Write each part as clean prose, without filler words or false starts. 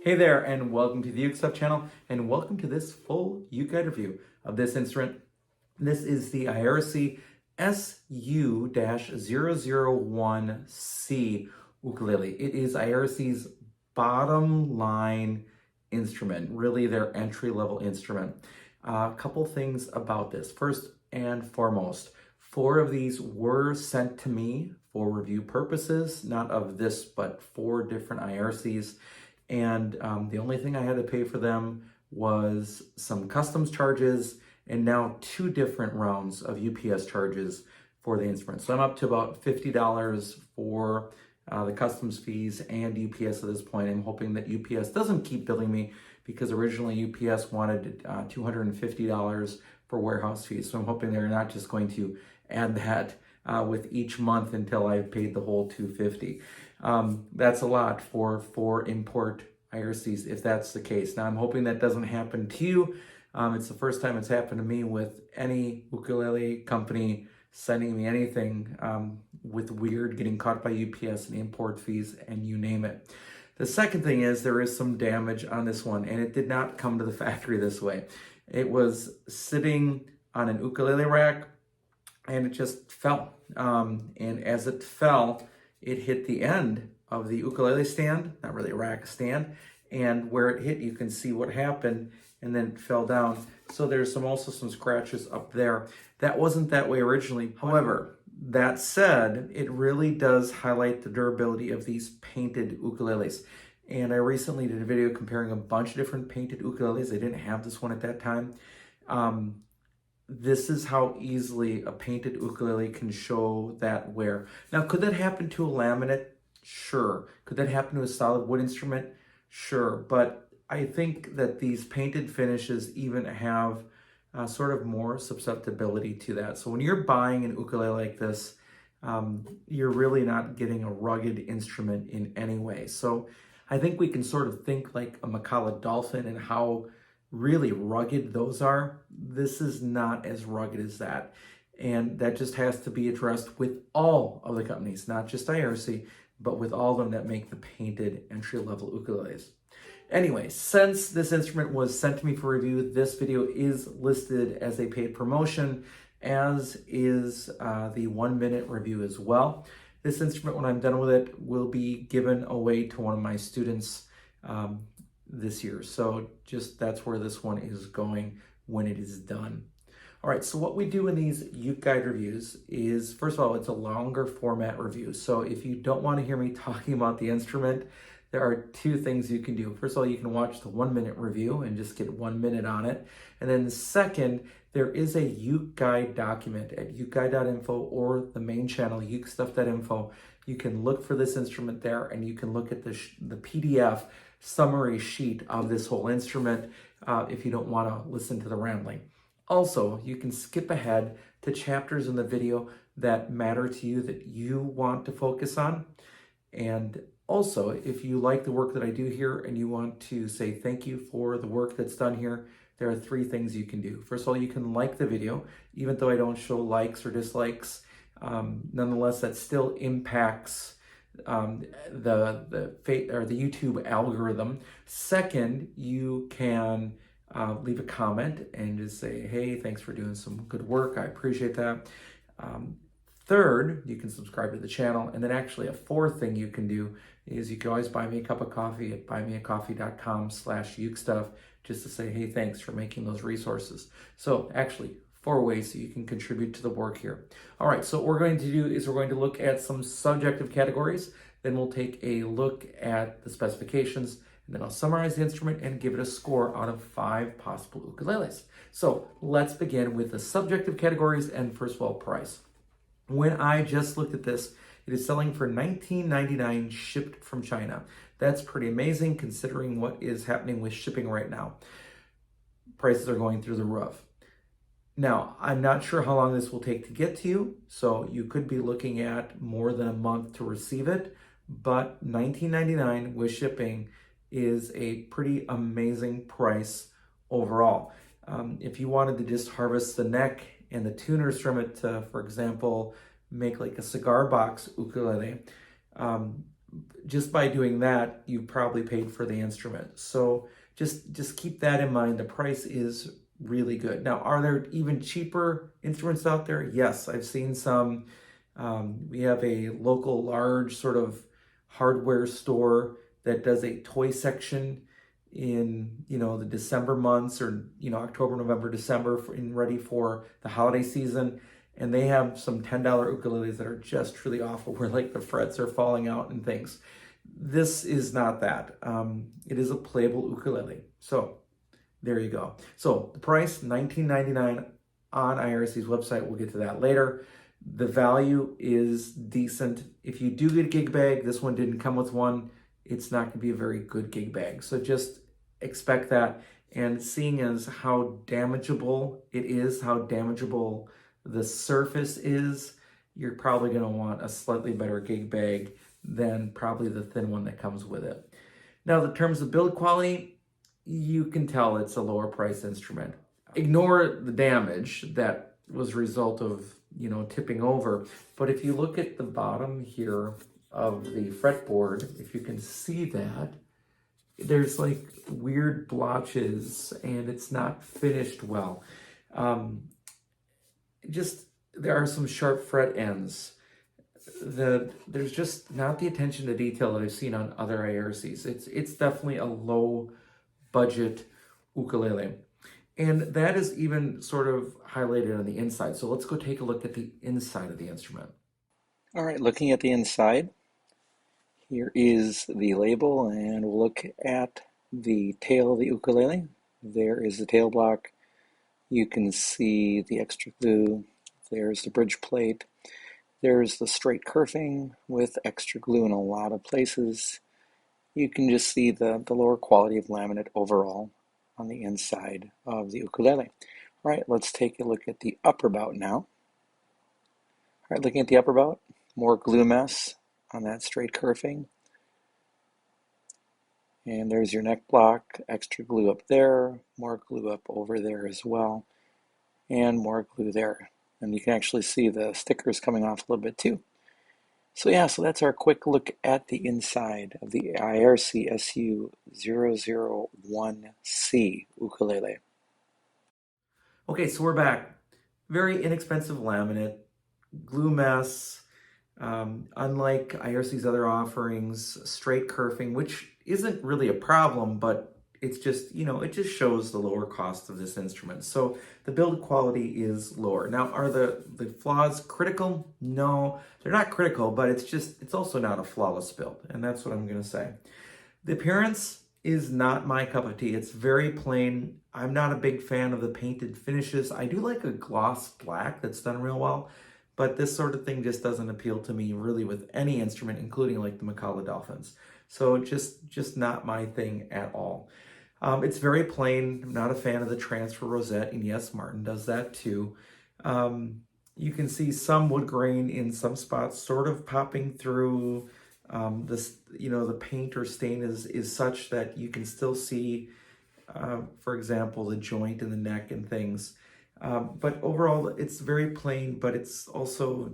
Hey there, and welcome to the UkeStuff channel, and welcome to this full UkeGuide review of this instrument. This is the Aiersi SU-001C Ukulele. It is Aiersi's bottom line instrument, really their entry-level instrument. A couple things about this. First and foremost, 4 of these were sent to me for review purposes, not of this, but 4 different Aiersis. And the only thing I had to pay for them was some customs charges and now 2 different rounds of UPS charges for the instrument. So I'm up to about $50 for the customs fees and UPS at this point. I'm hoping that UPS doesn't keep billing me because originally UPS wanted $250 for warehouse fees. So I'm hoping they're not just going to add that with each month until I've paid the whole $250. That's a lot for 4 import Aiersis if that's the case. Now I'm hoping that doesn't happen to you. It's the first time it's happened to me with any ukulele company sending me anything with weird getting caught by UPS and import fees and you name it. The second thing is there is some damage on this one, and it did not come to the factory this way. It was sitting on an ukulele rack and it just fell. And as it fell, it hit the end of the ukulele stand, not really a rack, stand, and where it hit, you can see what happened, and then it fell down. So there's also some scratches up there. That wasn't that way originally. However, that said, it really does highlight the durability of these painted ukuleles. And I recently did a video comparing a bunch of different painted ukuleles. I didn't have this one at that time. This is how easily a painted ukulele can show that wear. Now, could that happen to a laminate? Sure. Could that happen to a solid wood instrument? Sure. But I think that these painted finishes even have sort of more susceptibility to that. So when you're buying an ukulele like this, you're really not getting a rugged instrument in any way. So I think we can sort of think like a Macala Dolphin and how really rugged those are. This is not as rugged as that. And that just has to be addressed with all of the companies, not just Aiersi, but with all of them that make the painted entry-level ukuleles. Anyway, since this instrument was sent to me for review, this video is listed as a paid promotion, as is the 1-minute review as well. This instrument, when I'm done with it, will be given away to one of my students this year. So just that's where this one is going when it is done. All right, so what we do in these UkeGuide reviews is, first of all, it's a longer format review. So if you don't want to hear me talking about the instrument, there are 2 things you can do. First of all, you can watch the 1-minute review and just get 1 minute on it. And then second, there is a UkeGuide document at ukeguide.info or the main channel, ukestuff.info. You can look for this instrument there and you can look at the PDF summary sheet of this whole instrument if you don't want to listen to the rambling. Also, you can skip ahead to chapters in the video that matter to you, that you want to focus on. And also, if you like the work that I do here and you want to say thank you for the work that's done here, there are 3 things you can do. First of all, you can like the video, even though I don't show likes or dislikes. Nonetheless, that still impacts the YouTube algorithm. Second, you can leave a comment and just say, hey, thanks for doing some good work. I appreciate that. Third, you can subscribe to the channel. And then actually a 4th thing you can do is you can always buy me a cup of coffee at buymeacoffee.com/ukestuff just to say, hey, thanks for making those resources. So actually 4 ways that you can contribute to the work here. All right, so what we're going to do is we're going to look at some subjective categories. Then we'll take a look at the specifications, and then I'll summarize the instrument and give it a score out of 5 possible ukuleles. So let's begin with the subjective categories and first of all, price. When I just looked at this, it is selling for $19.99 shipped from China. That's pretty amazing considering what is happening with shipping right now. Prices are going through the roof. Now, I'm not sure how long this will take to get to you, so you could be looking at more than a month to receive it, but $19.99 with shipping is a pretty amazing price overall. If you wanted to just harvest the neck and the tuners from it to, for example, make like a cigar box ukulele, just by doing that, you probably paid for the instrument. So just keep that in mind. The price is really good. Now, are there even cheaper instruments out there? Yes, I've seen some. We have a local large sort of hardware store that does a toy section in, the December months, or, October, November, December, ready for the holiday season. And they have some $10 ukuleles that are just truly awful, where like the frets are falling out and things. This is not that. It is a playable ukulele. So there you go. So the price, $19.99 on Aiersi's website. We'll get to that later. The value is decent. If you do get a gig bag, this one didn't come with one, it's not going to be a very good gig bag. So just expect that. And seeing as how damageable it is, how damageable the surface is, you're probably going to want a slightly better gig bag than probably the thin one that comes with it. Now, in terms of build quality, you can tell it's a lower price instrument. Ignore the damage that was a result of, tipping over. But if you look at the bottom here of the fretboard, if you can see that, there's like weird blotches and it's not finished well. There are some sharp fret ends. There's just not the attention to detail that I've seen on other Aiersis. It's definitely a low budget ukulele. And that is even sort of highlighted on the inside. So let's go take a look at the inside of the instrument. All right, looking at the inside, here is the label, and we'll look at the tail of the ukulele. There is the tail block. You can see the extra glue. There's the bridge plate. There's the straight kerfing with extra glue in a lot of places. You can just see the lower quality of laminate overall on the inside of the ukulele. All right, let's take a look at the upper bout now. All right, looking at the upper bout, more glue mess on that straight kerfing. And there's your neck block, extra glue up there, more glue up over there as well, and more glue there. And you can actually see the stickers coming off a little bit too. So that's our quick look at the inside of the Aiersi SU-001C ukulele. Okay, so we're back. Very inexpensive laminate, glue mess, unlike Aiersi's other offerings, straight kerfing, which isn't really a problem, but it's just, it just shows the lower cost of this instrument. So the build quality is lower. Now, are the flaws critical? No, they're not critical, but it's also not a flawless build. And that's what I'm going to say. The appearance is not my cup of tea. It's very plain. I'm not a big fan of the painted finishes. I do like a gloss black that's done real well, but this sort of thing just doesn't appeal to me really with any instrument, including like the Macaulay Dolphins. So just not my thing at all. It's very plain. I'm not a fan of the transfer rosette, and yes, Martin does that too. You can see some wood grain in some spots sort of popping through. The paint or stain is such that you can still see, for example, the joint in the neck and things. But overall, it's very plain, but it's also,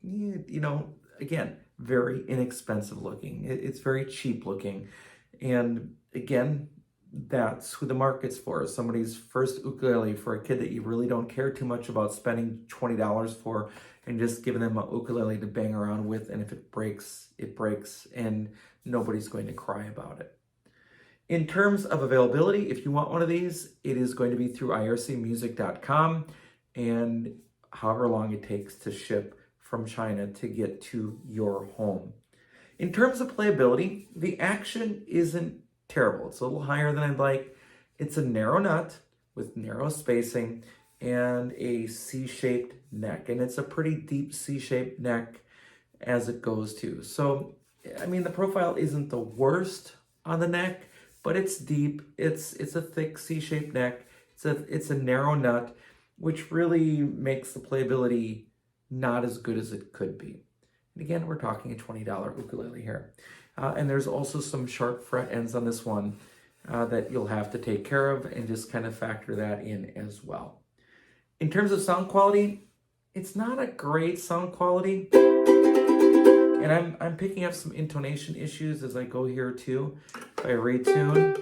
again, very inexpensive looking. It's very cheap looking. And again, that's who the market's for. Somebody's first ukulele, for a kid that you really don't care too much about spending $20 for, and just giving them a ukulele to bang around with. And if it breaks, it breaks, and nobody's going to cry about it. In terms of availability, if you want one of these, it is going to be through IRCmusic.com, and however long it takes to ship from China to get to your home. In terms of playability, the action isn't terrible. It's a little higher than I'd like. It's a narrow nut with narrow spacing and a C-shaped neck, and it's a pretty deep C-shaped neck as it goes to. So, the profile isn't the worst on the neck, but it's deep. It's a thick C-shaped neck. It's a narrow nut, which really makes the playability not as good as it could be. And again, we're talking a $20 ukulele here. And there's also some sharp fret ends on this one that you'll have to take care of, and just kind of factor that in as well. In terms of sound quality, it's not a great sound quality. And I'm picking up some intonation issues as I go here too. If I retune.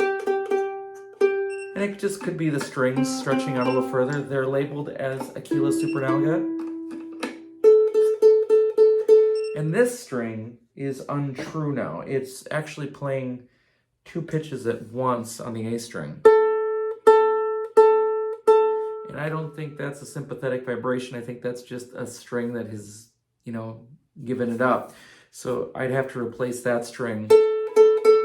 And it just could be the strings stretching out a little further. They're labeled as Aiersi SU-001C. And this string is untrue now. It's actually playing two pitches at once on the A string. And I don't think that's a sympathetic vibration. I think that's just a string that has, given it up. So I'd have to replace that string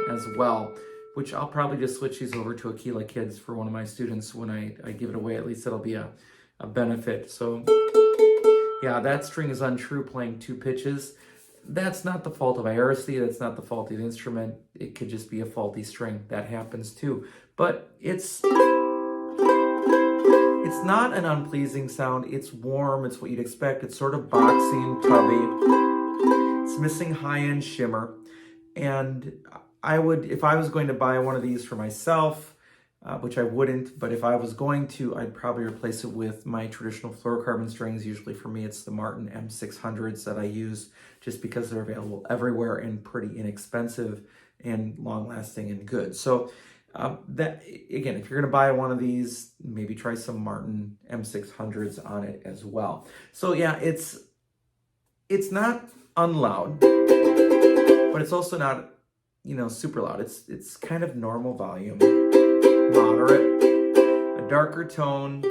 as well, which I'll probably just switch these over to Aquila Kids for one of my students when I give it away. At least that'll be a benefit. So yeah, that string is untrue, playing two pitches. That's not the fault of Aiersi. That's not the fault of the instrument. It could just be a faulty string. That happens too. But it's not an unpleasing sound. It's warm. It's what you'd expect. It's sort of boxy and tubby. It's missing high-end shimmer. And I would, if I was going to buy one of these for myself, which I wouldn't, but if I was going to, I'd probably replace it with my traditional fluorocarbon strings. Usually for me, it's the Martin M600s that I use just because they're available everywhere and pretty inexpensive and long-lasting and good. So that, again, if you're going to buy one of these, maybe try some Martin M600s on it as well. So yeah, it's not unloud, but it's also not, super loud. It's kind of normal volume, moderate, a darker tone,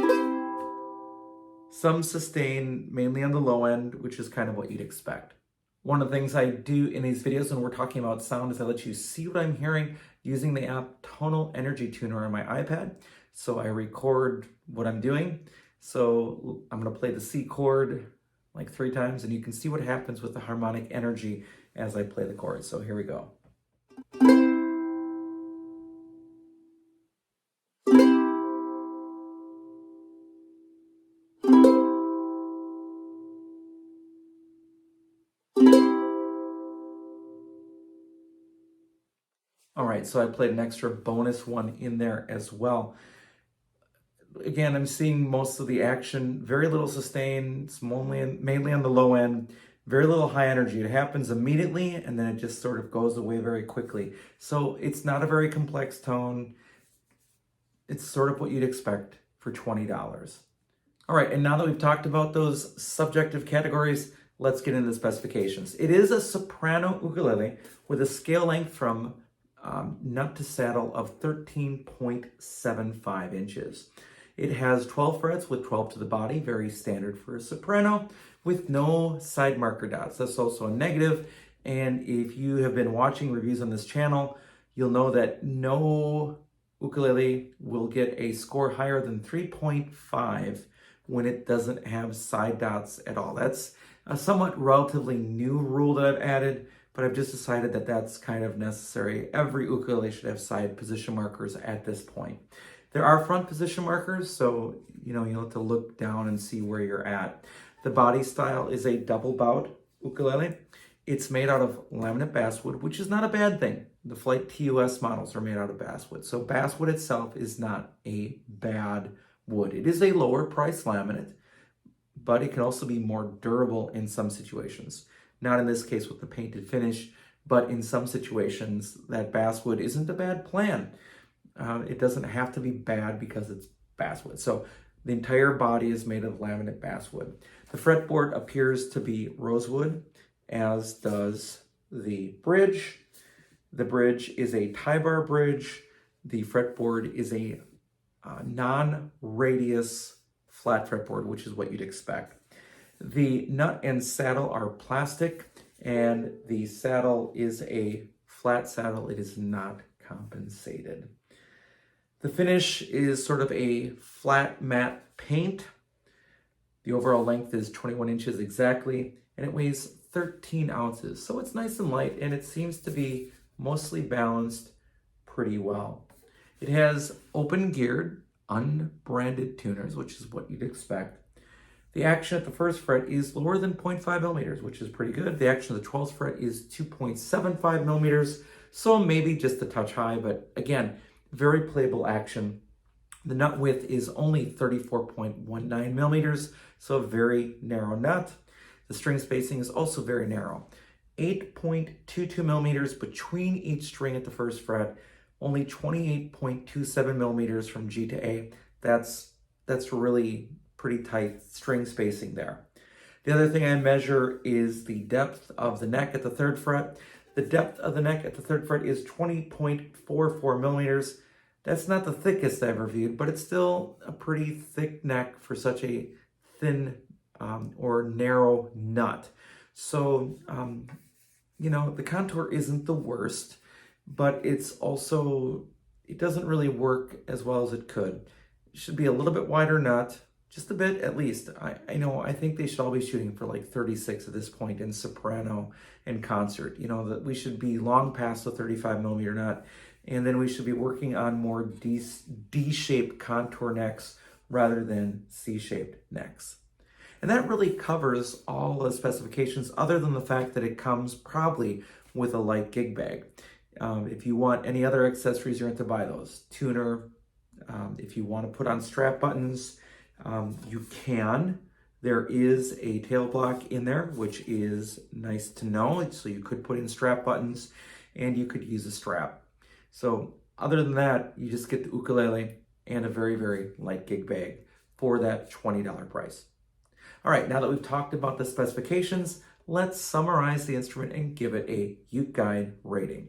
some sustain, mainly on the low end, which is kind of what you'd expect. One of the things I do in these videos when we're talking about sound is I let you see what I'm hearing using the app Tonal Energy Tuner on my iPad. So I record what I'm doing. So I'm going to play the C chord like 3 times, and you can see what happens with the harmonic energy as I play the chord. So here we go. All right, so I played an extra bonus one in there as well. Again, I'm seeing most of the action, very little sustain. It's mainly on the low end, very little high energy. It happens immediately, and then it just sort of goes away very quickly. So it's not a very complex tone. It's sort of what you'd expect for $20. All right, and now that we've talked about those subjective categories, let's get into the specifications. It is a soprano ukulele with a scale length from nut to saddle of 13.75 inches. It has 12 frets with 12 to the body, very standard for a soprano, with no side marker dots. That's also a negative. And if you have been watching reviews on this channel, you'll know that no ukulele will get a score higher than 3.5 when it doesn't have side dots at all. That's a somewhat relatively new rule that I've added, but I've just decided that that's kind of necessary. Every ukulele should have side position markers at this point. There are front position markers, so you'll have to look down and see where you're at. The body style is a double bout ukulele. It's made out of laminate basswood, which is not a bad thing. The Flight TUS models are made out of basswood. So basswood itself is not a bad wood. It is a lower price laminate, but it can also be more durable in some situations. Not in this case with the painted finish, but in some situations that basswood isn't a bad plan. It doesn't have to be bad because it's basswood. So the entire body is made of laminate basswood. The fretboard appears to be rosewood, as does the bridge. The bridge is a tie bar bridge. The fretboard is a non-radius flat fretboard, which is what you'd expect. The nut and saddle are plastic, and the saddle is a flat saddle. It is not compensated. The finish is sort of a flat matte paint. The overall length is 21 inches exactly, and it weighs 13 ounces. So it's nice and light, and it seems to be mostly balanced pretty well. It has open geared, unbranded tuners, which is what you'd expect. The action at the first fret is lower than 0.5 millimeters, which is pretty good. The action at the 12th fret is 2.75 millimeters, so maybe just a touch high, but again, very playable action. The nut width is only 34.19 millimeters, so a very narrow nut. The string spacing is also very narrow. 8.22 millimeters between each string at the first fret, only 28.27 millimeters from G to A. That's really pretty tight string spacing there. The other thing I measure is the depth of the neck at the third fret. The depth of the neck at the third fret is 20.44 millimeters. That's not the thickest I've reviewed, but it's still a pretty thick neck for such a thin or narrow nut. So, you know, the contour isn't the worst, but it's also, it doesn't really work as well as it could. It should be a little bit wider nut, just a bit at least. I know, I think they should all be shooting for like 36 at this point in soprano and concert. You know, that we should be long past the 35 millimeter nut, and then we should be working on more D-shaped contour necks rather than C-shaped necks. And that really covers all the specifications other than the fact that it comes probably with a light gig bag. If you want any other accessories, you're going to buy those. Tuner, if you want to put on strap buttons, you can. There is a tail block in there, which is nice to know. So you could put in strap buttons and you could use a strap. So other than that, you just get the ukulele and a very, very light gig bag for that $20 price. All right, now that we've talked about the specifications, let's summarize the instrument and give it a UkeGuide rating.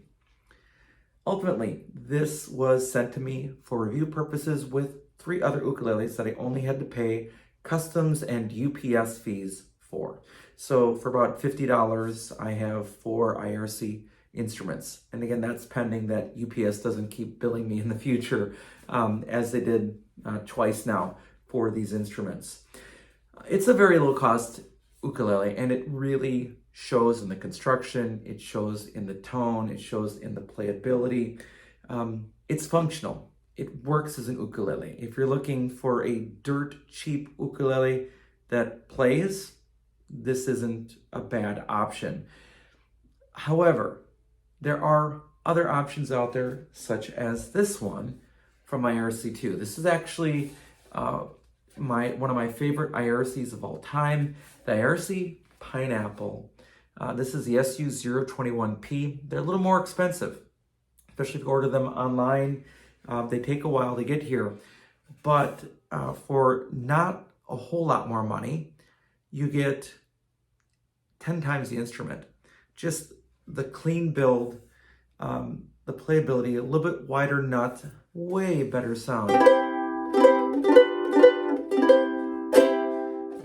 Ultimately, this was sent to me for review purposes with 3 other ukuleles that I only had to pay customs and UPS fees for. So for about $50, I have 4 Aiersi instruments. And again, that's pending that UPS doesn't keep billing me in the future, as they did twice now for these instruments. It's a very low cost ukulele, and it really shows in the construction, it shows in the tone, it shows in the playability. It's functional. It works as an ukulele. If you're looking for a dirt cheap ukulele that plays, this isn't a bad option. However, there are other options out there, such as this one from Aiersi 2. This is actually one of my favorite Aiersis of all time, the Aiersi Pineapple. This is the SU-001C. They're a little more expensive, especially if you order them online. They take a while to get here, but for not a whole lot more money, you get 10 times the instrument. Just the clean build, the playability, a little bit wider nut, way better sound.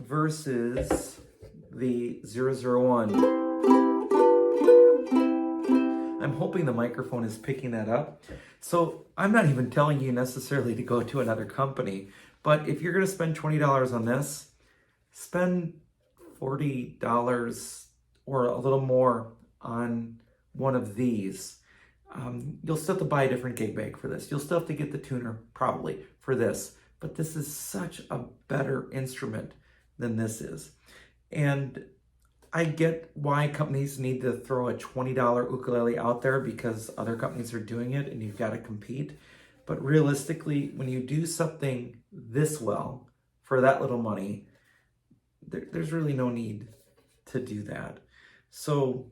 Versus the 001. I'm hoping the microphone is picking that up. So I'm not even telling you necessarily to go to another company, but if you're going to spend $20 on this, spend $40 or a little more on one of these. You'll still have to buy a different gig bag for this. You'll still have to get the tuner probably for this, but this is such a better instrument than this is. And I get why companies need to throw a $20 ukulele out there because other companies are doing it and you've got to compete. But realistically, when you do something this well for that little money, there's really no need to do that. So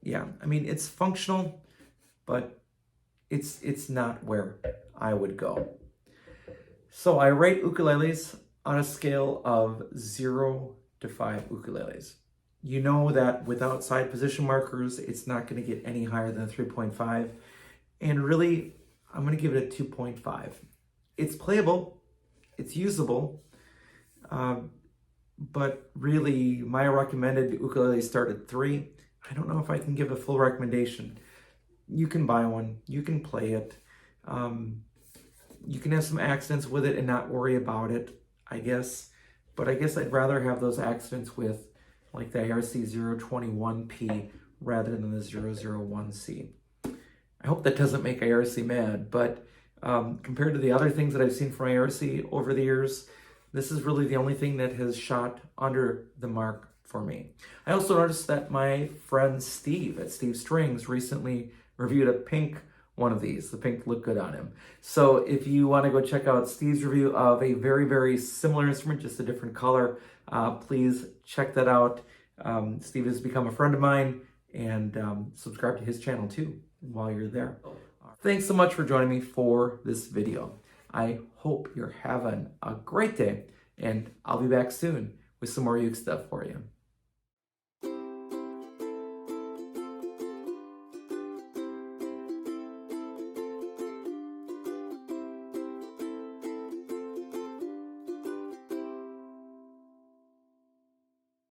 yeah, I mean, it's functional, but it's not where I would go. So I rate ukuleles on a scale of 0 to 5 ukuleles. You know that without side position markers, it's not going to get any higher than 3.5. And really, I'm going to give it a 2.5. It's playable, it's usable, but really, my recommended ukulele start at 3. I don't know if I can give a full recommendation. You can buy one, you can play it. You can have some accidents with it and not worry about it, I guess. But I guess I'd rather have those accidents with like the Aiersi 021P rather than the 001C. I hope that doesn't make Aiersi mad, but compared to the other things that I've seen from Aiersi over the years, this is really the only thing that has shot under the mark for me. I also noticed that my friend Steve at Steve Strings recently reviewed a pink one of these. The pink looked good on him. So if you want to go check out Steve's review of a very, very similar instrument, just a different color, please check that out. Steve has become a friend of mine, and subscribe to his channel too while you're there. Thanks so much for joining me for this video. I hope you're having a great day, and I'll be back soon with some more Uke stuff for you.